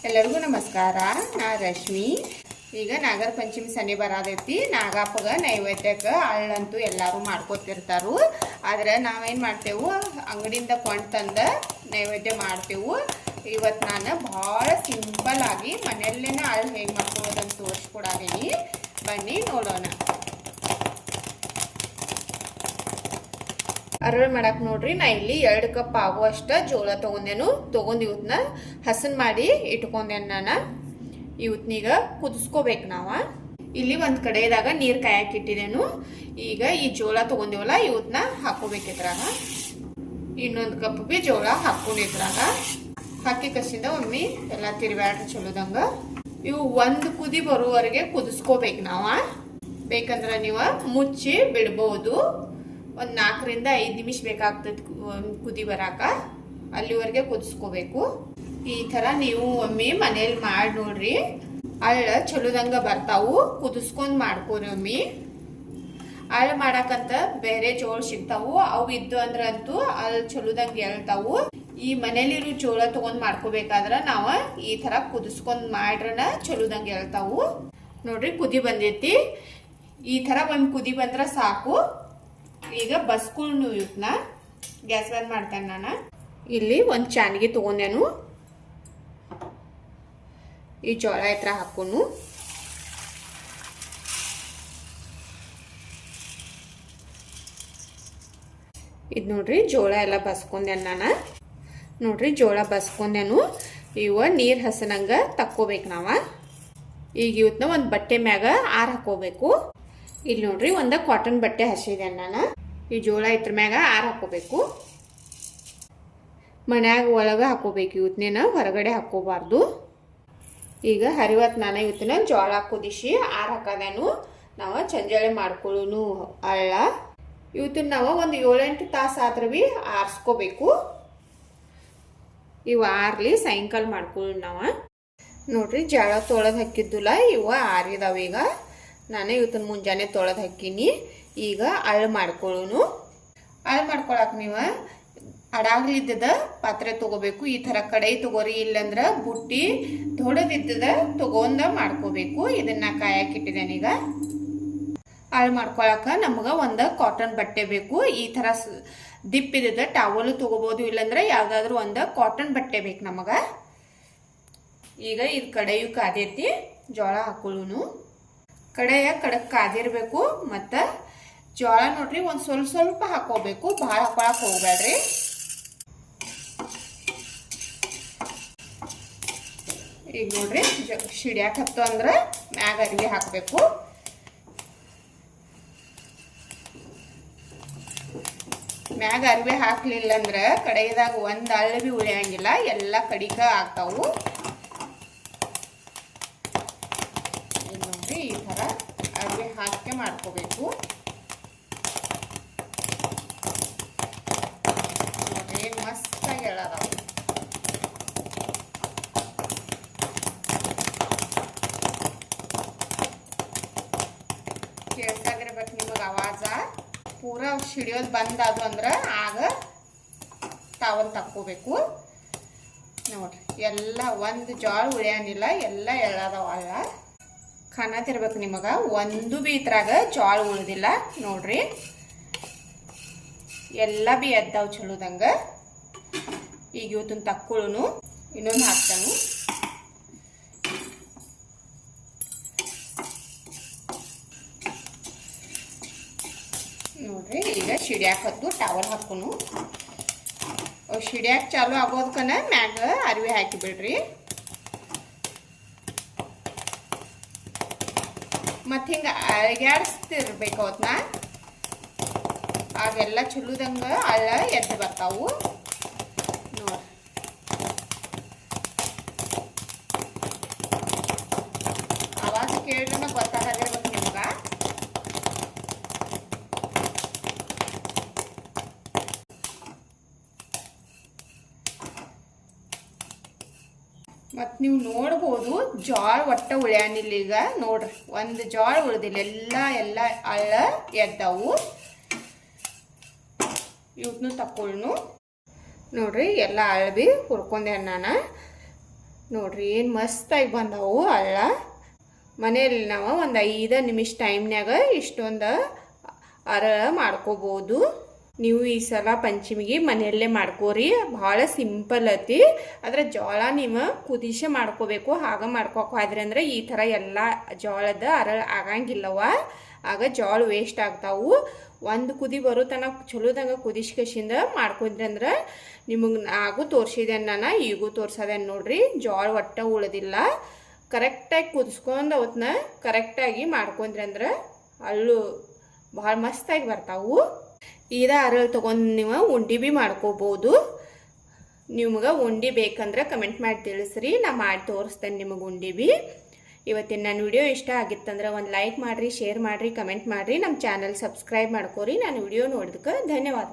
ಎಲ್ಲರಿಗೂ ನಮಸ್ಕಾರ. ನಾ ರಶ್ಮಿ. ಈಗ ನಾಗರ ಪಂಚಮಿ ಸನಿ ಬರತೈತಿ. ನಾಗಪ್ಪಗ ನೈವೇದ್ಯಕ್ಕೆ ಅಳ್ಳಂತೂ ಎಲ್ಲರೂ ಮಾಡ್ಕೊತಿರ್ತಾರು. ಆದ್ರೆ ನಾವೇನು ಮಾಡ್ತೇವೆ, ಅಂಗಡಿಯಿಂದ ಕೊಂಡು ತಂದ ನೈವೇದ್ಯ ಮಾಡ್ತೇವೆ. ಇವತ್ತು ನಾನು ಭಾಳ ಸಿಂಪಲ್ ಆಗಿ ಮನೆಯಲ್ಲೇ ಅಳ್ಳು ಹೇಗೆ ಮಾಡ್ಕೊಳ್ಳೋದಂತ ತೋರಿಸ್ಕೊಡಾದೀನಿ. ಬನ್ನಿ ನೋಡೋಣ. ಅರಳು ಮಾಡಕ್ಕೆ ನೋಡ್ರಿ, ನಾ ಇಲ್ಲಿ 2 ಕಪ್ ಆಗುವಷ್ಟು ಜೋಳ ತೊಗೊಂಡು ಇವತ್ತನ್ನ ಹಸನ್ ಮಾಡಿ ಇಟ್ಕೊಂಡೇನು. ನಾನು ಇವತ್ನೀಗ ಕುದಿಸ್ಕೋಬೇಕು. ಇಲ್ಲಿ ಒಂದು ಕಡೆದಾಗ ನೀರು ಕಾಯಕ್ಕೆ ಇಟ್ಟಿದ್ದೇನು. ಈಗ ಈ ಜೋಳ ತೊಗೊಂಡಿವಲ್ಲ ಇವತ್ತನ್ನ ಹಾಕೋಬೇಕಿದ್ರಾಗ. ಇನ್ನೊಂದು ಕಪ್ ಬಿ ಜೋಳ ಹಾಕೊಂಡಿದ್ರಾಗ ಹಾಕಿ ಕಸಿಂದ ಒಮ್ಮೆ ಎಲ್ಲ ತಿರುಗಾಡ್ರಿ ಚಲೋದಂಗ. ಇವು ಒಂದು ಕುದಿ ಬರೋವರೆಗೆ ಕುದಿಸ್ಕೋಬೇಕು. ಬೇಕಂದ್ರೆ ನೀವು ಮುಚ್ಚಿ ಬಿಡ್ಬೋದು. ಒಂದು 4 ರಿಂದ 5 ನಿಮಿಷ ಬೇಕಾಗ್ತದೆ ಕುದಿ ಬರಾಕ. ಅಲ್ಲಿವರೆಗೆ ಕುದಿಸ್ಕೋಬೇಕು. ಈ ಥರ ನೀವು ಒಮ್ಮೆ ಮನೇಲಿ ಮಾಡಿ ನೋಡ್ರಿ, ಅಳ್ಳ ಚಲೋದಂಗ ಬರ್ತಾವು. ಕುದಿಸ್ಕೊಂಡು ಮಾಡ್ಕೋರಿ ಒಮ್ಮೆ. ಅಳ್ಳು ಮಾಡಾಕಂತ ಬೇರೆ ಜೋಳ ಸಿಗ್ತಾವು, ಅವು ಇದ್ದು ಅಂದ್ರೆ ಅಂತೂ ಅಲ್ಲಿ ಚಲೋದಂಗ ಎಳ್ತಾವು. ಈ ಮನೇಲಿರೋ ಜೋಳ ತಗೊಂಡ್ ಮಾಡ್ಕೋಬೇಕಾದ್ರೆ ನಾವು ಈ ಥರ ಕುದಿಸ್ಕೊಂಡು ಮಾಡ್ರನ ಚಲೋದಂಗ ಎಳ್ತಾವು. ನೋಡ್ರಿ, ಕುದಿ ಬಂದೈತಿ. ಈ ಥರ ಒಂದು ಕುದಿ ಬಂದ್ರೆ ಸಾಕು. ಈಗ ಬಸ್ಕೊಂಡು ಇವತ್ತನ್ನ ಗ್ಯಾಸ್ ಬಂದ್ ಮಾಡ್ತೇನೆ. ನಾನು ಇಲ್ಲಿ ಒಂದು ಚಾನ್ಗಿ ತಗೊಂಡೇನು. ಈ ಜೋಳ ಹತ್ರ ಹಾಕೋನು. ಇದು ನೋಡ್ರಿ, ಜೋಳ ಎಲ್ಲ ಬಸ್ಕೊಂಡೇನು ನಾನು. ನೋಡ್ರಿ, ಜೋಳ ಬಸ್ಕೊಂಡೇನು. ಇವ ನೀರು ಹಸನಂಗ ತಕ್ಕೋಬೇಕು ಈಗ ಇವತ್ತನ್ನ ಒಂದು ಬಟ್ಟೆ ಮ್ಯಾಗ ಆರ್ ಹಾಕೋಬೇಕು. ಇಲ್ಲಿ ನೋಡ್ರಿ, ಒಂದು ಕಾಟನ್ ಬಟ್ಟೆ ಹಸಿದೆ ನಾನು. ಈ ಜೋಳ ಇದ್ರ ಮ್ಯಾಗ ಆರ್ ಹಾಕೋಬೇಕು. ಮನ್ಯಾಗ ಒಳಗೆ ಹಾಕೋಬೇಕು ಇವತ್ತನೇನ, ಹೊರಗಡೆ ಹಾಕೋಬಾರ್ದು. ಈಗ ಹರಿವತ್ತು ನಾನು ಇವತ್ತಿನ ಜೋಳ ಕುದಿಸಿ ಆರ್ ಹಾಕದೇನು. ನಾವು ಚಂಜಾಳೆ ಮಾಡ್ಕೊಳ್ಳೋನು ಅಳ್ಳ. ಇವತ್ತಿನ ನಾವು ಒಂದು 7-8 ತಾಸು ಆದ್ರೆ ಭೀ ಆರಿಸ್ಕೋಬೇಕು. ಇವು ಆರ್ಲಿ ಸಾಯಂಕಾಲ ಮಾಡ್ಕೊಳ್ಳೋಣ. ನೋಡ್ರಿ, ಜೋಳ ತೊಳೆದು ಹಾಕಿದ್ದಿಲ್ಲ, ಇವು ಆರಿದಾವ. ಈಗ ನಾನು ಇವತ್ತಿನ ಮುಂಜಾನೆ ತೊಳೆದು ಹಾಕೀನಿ. ಈಗ ಅಳ್ಳು ಮಾಡ್ಕೊಳ್ಳೋನು. ಅಳ್ಳು ಮಾಡ್ಕೊಳಕ್ಕೆ ನೀವು ಅಡಾಗ್ಲಿದ್ದದ ಪಾತ್ರೆ ತಗೋಬೇಕು. ಈ ಥರ ಕಡಾಯಿ ತಗೋರಿ, ಇಲ್ಲಂದ್ರೆ ಬುಟ್ಟಿ ದೊಡ್ಡದಿದ್ದದ ತಗೊಂಡ ಮಾಡ್ಕೋಬೇಕು. ಇದನ್ನ ಕಾಯಕ್ಕಿಟ್ಟಿದ್ದೇನೆ. ಈಗ ಅಳ್ಳು ಮಾಡ್ಕೊಳಕ್ಕೆ ನಮ್ಗೆ ಒಂದು ಕಾಟನ್ ಬಟ್ಟೆ ಬೇಕು. ಈ ಥರ ದಿಪ್ಪಿದ್ದದ ಟವಲು ತಗೋಬೋದು, ಇಲ್ಲಂದ್ರೆ ಯಾವುದಾದ್ರೂ ಒಂದು ಕಾಟನ್ ಬಟ್ಟೆ ಬೇಕು ನಮಗೆ. ಈಗ ಇದು ಕಡೆಯು ಕಾದೈತಿ. ಜೋಳ ಹಾಕೊಳ್ಳೋನು. ಕಡೆಯ ಕಡಕ್ ಕಾದಿರ್ಬೇಕು. ಮತ್ತು ಜೋಳ ನೋಡ್ರಿ, ಒಂದು ಸ್ವಲ್ಪ ಹಾಕೋಬೇಕು, ಭಾಳ ಹಾಕೊಳಕ್ಕೆ ಹೋಗ್ಬೇಡ್ರಿ. ಈಗ ನೋಡ್ರಿ, ಸಿಡಿಯಾಕ ಹತ್ತು ಅಂದ್ರೆ ಮ್ಯಾಗ ಅರಿವಿ ಹಾಕಬೇಕು. ಮ್ಯಾಗ ಅರಿವಿ ಹಾಕ್ಲಿಲ್ಲ ಅಂದ್ರೆ ಕಡೆಯದಾಗ ಒಂದು ಅಳ್ಳು ಬಿ ಉಳಿಯಂಗಿಲ್ಲ, ಎಲ್ಲ ಕಡಿಕ ಆಗ್ತಾವು. ನೋಡ್ರಿ, ಈ ಥರ ಅರಿವಿ ಹಾಕಿ ಮಾಡ್ಕೋಬೇಕು. ನೋಡ್ರಿ, ಮಸ್ತಾಗಿ ಎಳದಾವು. ಕೇಳ್ಸಾಗಿರ್ಬೇಕು ನಿಮಗೆ ಆವಾಜ. ಪೂರಾ ಸಿಡಿಯೋದು ಬಂದಾದು ಅಂದ್ರೆ ಆಗ ಟವಲ್ ತಕ್ಕೋಬೇಕು. ನೋಡ್ರಿ, ಎಲ್ಲ ಒಂದು ಜೋಳ ಉಳಿಯಂಗಿಲ್ಲ, ಎಲ್ಲ ಎಳ್ಳದಾವ ಅಲ್ಲ. ಕಾಣತಿರ್ಬೇಕು ನಿಮಗೆ, ಒಂದು ಬಿ ಇದ್ರಾಗ ಜೋಳ ಉಳಿದಿಲ್ಲ. ನೋಡ್ರಿ, ಎಲ್ಲ ಬಿ ಎದ್ದಾವ್ ಚಲೋದಂಗ. ಈಗ ಇವತ್ತನ್ನ ತಕ್ಕೊಳ್ಳೋನು. ಇನ್ನೊಂದು ಹಾಕ್ತಾನು. ನೋಡ್ರಿ, ಈಗ ಸಿಡಿಯಾಕ ಹತ್ತು ಟವಲ್ ಹಾಕೋನು. ಸಿಡಿಯಾಕ ಚಾಲು ಆಗೋದಕ್ಕನ ಮ್ಯಾಗ ಅರಿವಿ ಹಾಕಿ ಬಿಡ್ರಿ. ಮತ್ತು ಹಿಂಗೆ ಅಳಗ್ಯಾಡಿಸ್ತಿರ್ಬೇಕು ಅವತ್ತನ್ನ. ಆಗೆಲ್ಲ ಚಲೋದಂಗ ಅಳ್ಳ ಎದ್ದು ಬರ್ತಾವು. ನೋಡ್ರಿ, ಆವಾಜ ಕೇಳಿದ್ರೆ ಗೊತ್ತಾಗಿರ್ಬೇಕು ನಿಮ್ಗೆ. ಮತ್ತು ನೀವು ನೋಡ್ಬೋದು, ಜೋಳ ಒಟ್ಟ ಉಳ್ಯಾನಿಲ್ಲ. ಈಗ ನೋಡ್ರಿ, ಒಂದು ಜೋಳ ಉಳ್ದಿಲ್ಲ, ಎಲ್ಲ ಅಳ್ಳ ಎದ್ದಾವು. ಇವತ್ತೂ ತಕ್ಕೊಳ್ಳು. ನೋಡ್ರಿ, ಎಲ್ಲ ಅಳ್ಬಿ ಹುರ್ಕೊಂಡೆ ನಾನು. ನೋಡ್ರಿ ಏನು ಮಸ್ತಾಗಿ ಬಂದವು ಅಲ್ಲ. ಮನೆಯಲ್ಲಿ ನಾವು ಒಂದು 5 ನಿಮಿಷ ಟೈಮ್ನಾಗ ಇಷ್ಟೊಂದು ಅರಳ ಮಾಡ್ಕೋಬೋದು. ನೀವು ಈ ಸಲ ಪಂಚಮಿಗೆ ಮನೆಯಲ್ಲೇ ಮಾಡ್ಕೋರಿ. ಭಾಳ ಸಿಂಪಲ್ ಐತಿ. ಅದರ ಜೋಳ ನೀವು ಕುದಿಸೆ ಮಾಡ್ಕೋಬೇಕು. ಆಗ ಮಾಡ್ಕೋಕ್ಕಾದ್ರೆ ಅಂದ್ರೆ ಈ ಥರ ಎಲ್ಲ ಜೋಳದ ಅರಳ ಆಗಂಗಿಲ್ಲವ. ಆಗ ಜೋಳ ವೇಸ್ಟ್ ಆಗ್ತಾವು. ಒಂದು ಕುದಿ ಬರೋ ತನಕ ಚಲೋದಂಗೆ ಕುದಿಸ್ಕೇಸಿಂದ ಮಾಡ್ಕೊಂಡ್ರಿ ಅಂದ್ರೆ ನಿಮಗೆ ಆಗು ತೋರಿಸಿದೆ ನಾನು, ಈಗೂ ತೋರ್ಸೋದೇನು ನೋಡ್ರಿ. ಜೋಳ ಒಟ್ಟ ಉಳಿದಿಲ್ಲ. ಕರೆಕ್ಟಾಗಿ ಕುದಿಸ್ಕೊಂಡು ಅವತ್ತನ್ನ ಕರೆಕ್ಟಾಗಿ ಮಾಡ್ಕೊಂಡ್ರಿ ಅಂದ್ರೆ ಅಲ್ಲೂ ಭಾಳ ಮಸ್ತಾಗಿ ಬರ್ತಾವು. ಇದ ಅರಳು ತೊಗೊಂಡು ನೀವು ಉಂಡೆ ಭೀ ಮಾಡ್ಕೋಬೋದು. ನಿಮ್ಗೆ ಉಂಡೆ ಬೇಕಂದ್ರೆ ಕಮೆಂಟ್ ಮಾಡಿ ತಿಳಿಸ್ರಿ, ನಾ ಮಾಡಿ ತೋರಿಸ್ತೇನೆ ನಿಮಗೆ ಉಂಡೆ ಭೀ. ಇವತ್ತಿನ ನನ್ನ ವಿಡಿಯೋ ಇಷ್ಟ ಆಗಿತ್ತಂದ್ರೆ ಒಂದು ಲೈಕ್ ಮಾಡಿರಿ, ಶೇರ್ ಮಾಡಿರಿ, ಕಮೆಂಟ್ ಮಾಡಿರಿ, ನಮ್ಮ ಚಾನಲ್ ಸಬ್ಸ್ಕ್ರೈಬ್ ಮಾಡ್ಕೋರಿ. ನಾನು ವಿಡಿಯೋ ನೋಡಿದಕ್ಕೆ ಧನ್ಯವಾದ.